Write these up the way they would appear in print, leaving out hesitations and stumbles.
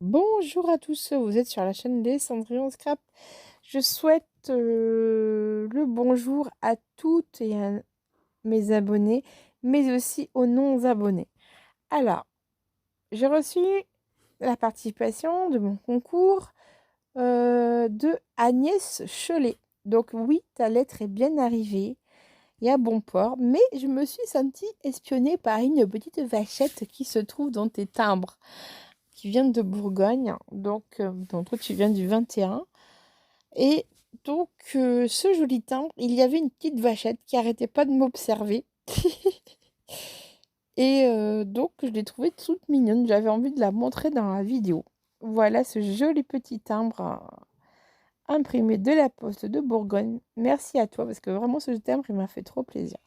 Bonjour à tous, vous êtes sur la chaîne des Cendrillon Scrap. Je souhaite le bonjour à toutes et à mes abonnés, mais aussi aux non-abonnés. Alors, j'ai reçu la participation de mon concours de Agnès Cholet. Donc oui, ta lettre est bien arrivée, il y a bon port, mais je me suis sentie espionnée par une petite vachette qui se trouve dans tes timbres, qui viennent de Bourgogne, donc toi tu viens du 21. Et donc ce joli timbre, il y avait une petite vachette qui arrêtait pas de m'observer. Et donc je l'ai trouvée toute mignonne, j'avais envie de la montrer dans la vidéo. Voilà ce joli petit timbre imprimé de la Poste de Bourgogne. Merci à toi parce que vraiment ce timbre il m'a fait trop plaisir.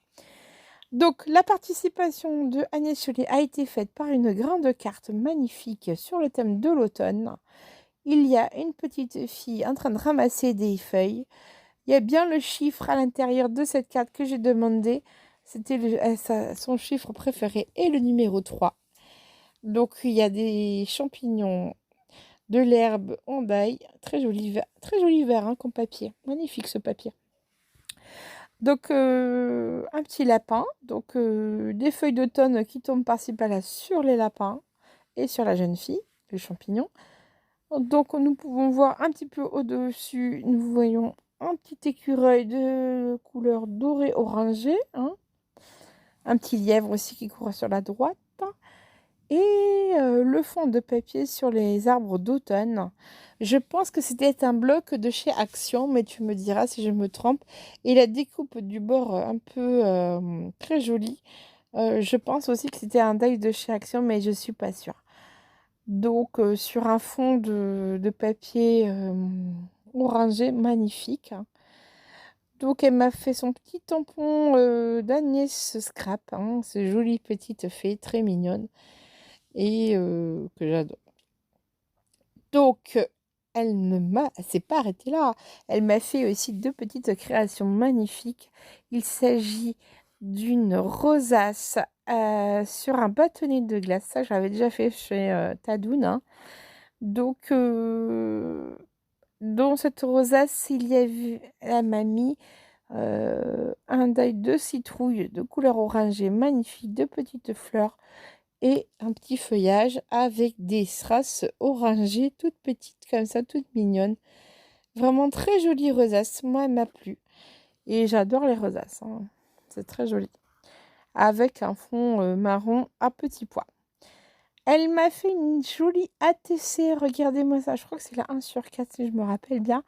Donc, la participation de Agnès Cholet a été faite par une grande carte magnifique sur le thème de l'automne. Il y a une petite fille en train de ramasser des feuilles. Il y a bien le chiffre à l'intérieur de cette carte que j'ai demandé. C'était son chiffre préféré et le numéro 3. Donc, il y a des champignons, de l'herbe en daille. Très joli vert hein, comme papier. Magnifique ce papier. Donc, un petit lapin. Donc, des feuilles d'automne qui tombent par-ci par-là sur les lapins et sur la jeune fille, le champignon. Donc, nous pouvons voir un petit peu au-dessus, nous voyons un petit écureuil de couleur dorée orangée. Hein. Un petit lièvre aussi qui court sur la droite. Et le fond de papier sur les arbres d'automne. Je pense que c'était un bloc de chez Action, mais tu me diras si je me trompe. Et la découpe du bord un peu très jolie. Je pense aussi que c'était un die de chez Action, mais je ne suis pas sûre. Donc sur un fond de papier orangé magnifique. Donc elle m'a fait son petit tampon d'Agnès Scrap. Hein, ces jolies petites fées très mignonnes et que j'adore. Donc, elle s'est pas arrêtée là. Elle m'a fait aussi deux petites créations magnifiques. Il s'agit d'une rosace sur un bâtonnet de glace. Ça, j'avais déjà fait chez Tadoun. Hein. Donc, dans cette rosace, il y avait, elle m'a mis un deuil de citrouille de couleur orangée magnifique, de petites fleurs et un petit feuillage avec des strass orangées toutes petites comme ça, toutes mignonnes. Vraiment très jolie rosace. Moi, elle m'a plu. Et j'adore les rosaces. Hein. C'est très joli. Avec un fond marron à petits pois. Elle m'a fait une jolie ATC. Regardez-moi ça. Je crois que c'est la 1 sur 4 si je me rappelle bien.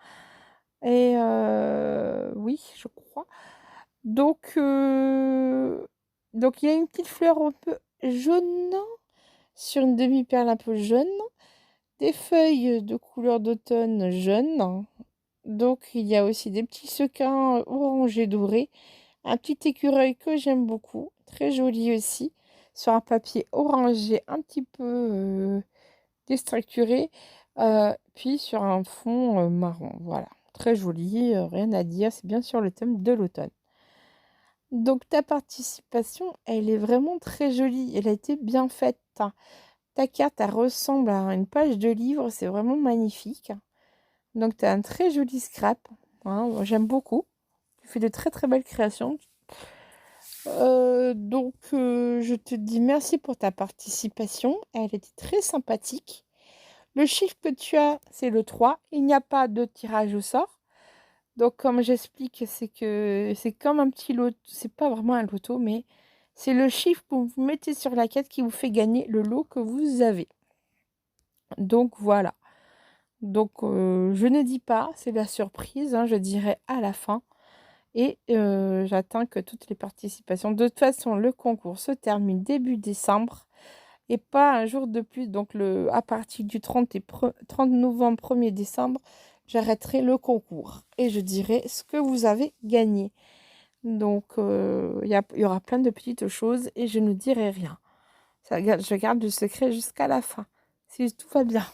Et oui, je crois. Donc, il y a une petite fleur un peu jaune sur une demi-perle un peu jaune, des feuilles de couleur d'automne jaune. Donc il y a aussi des petits sequins orangés dorés, un petit écureuil que j'aime beaucoup, très joli aussi, sur un papier orangé un petit peu déstructuré, puis sur un fond marron. Voilà, très joli, rien à dire, c'est bien sûr le thème de l'automne. Donc ta participation, elle est vraiment très jolie, elle a été bien faite. Hein. Ta carte, elle ressemble à une page de livre, c'est vraiment magnifique. Donc, tu as un très joli scrap. Hein, j'aime beaucoup. Tu fais de très très belles créations. Je te dis merci pour ta participation. Elle était très sympathique. Le chiffre que tu as, c'est le 3. Il n'y a pas de tirage au sort. Donc, comme j'explique, c'est que c'est comme un petit lot. C'est pas vraiment un loto, mais c'est le chiffre que vous mettez sur la carte qui vous fait gagner le lot que vous avez. Donc, voilà. Donc, je ne dis pas, c'est la surprise, hein, je dirai à la fin. Et j'attends que toutes les participations. De toute façon, le concours se termine début décembre et pas un jour de plus. Donc, à partir du 30 novembre, 1er décembre, j'arrêterai le concours et je dirai ce que vous avez gagné. Donc, il y aura plein de petites choses et je ne dirai rien. Je garde le secret jusqu'à la fin, si tout va bien.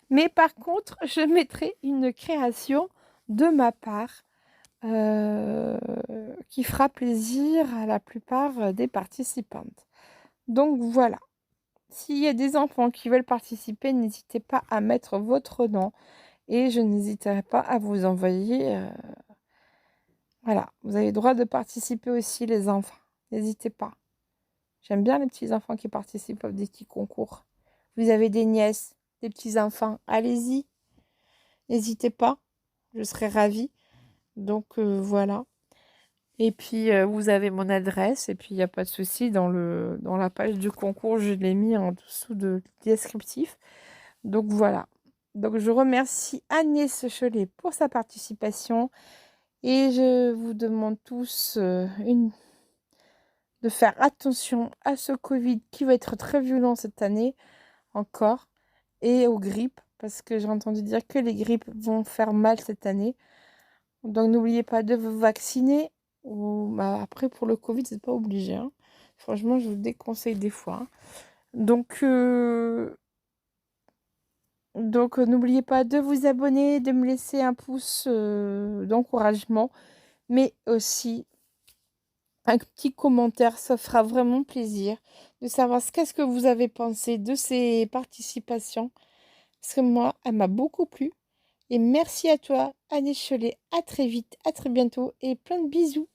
Mais par contre, je mettrai une création de ma part qui fera plaisir à la plupart des participantes. Donc voilà, S'il y a des enfants qui veulent participer, n'hésitez pas à mettre votre nom et je n'hésiterai pas à vous envoyer. Voilà, vous avez le droit de participer aussi, les enfants. N'hésitez pas. J'aime bien les petits enfants qui participent à des petits concours. Vous avez des nièces, des petits enfants, allez-y. N'hésitez pas, je serai ravie. Donc voilà. Et puis vous avez mon adresse et puis il n'y a pas de souci dans la page du concours, je l'ai mis en dessous de descriptif. Donc voilà. Donc je remercie Agnès Cholet pour sa participation et je vous demande tous de faire attention à ce Covid qui va être très violent cette année encore et aux grippes parce que j'ai entendu dire que les grippes vont faire mal cette année. Donc n'oubliez pas de vous vacciner. Après pour le Covid, c'est pas obligé, hein. Franchement, je vous déconseille des fois, hein. Donc n'oubliez pas de vous abonner, de me laisser un pouce d'encouragement, mais aussi un petit commentaire, ça fera vraiment plaisir de savoir qu'est-ce que vous avez pensé de ces participations. Parce que moi, elle m'a beaucoup plu. Et merci à toi, Agnès Cholet. À très vite, à très bientôt et plein de bisous.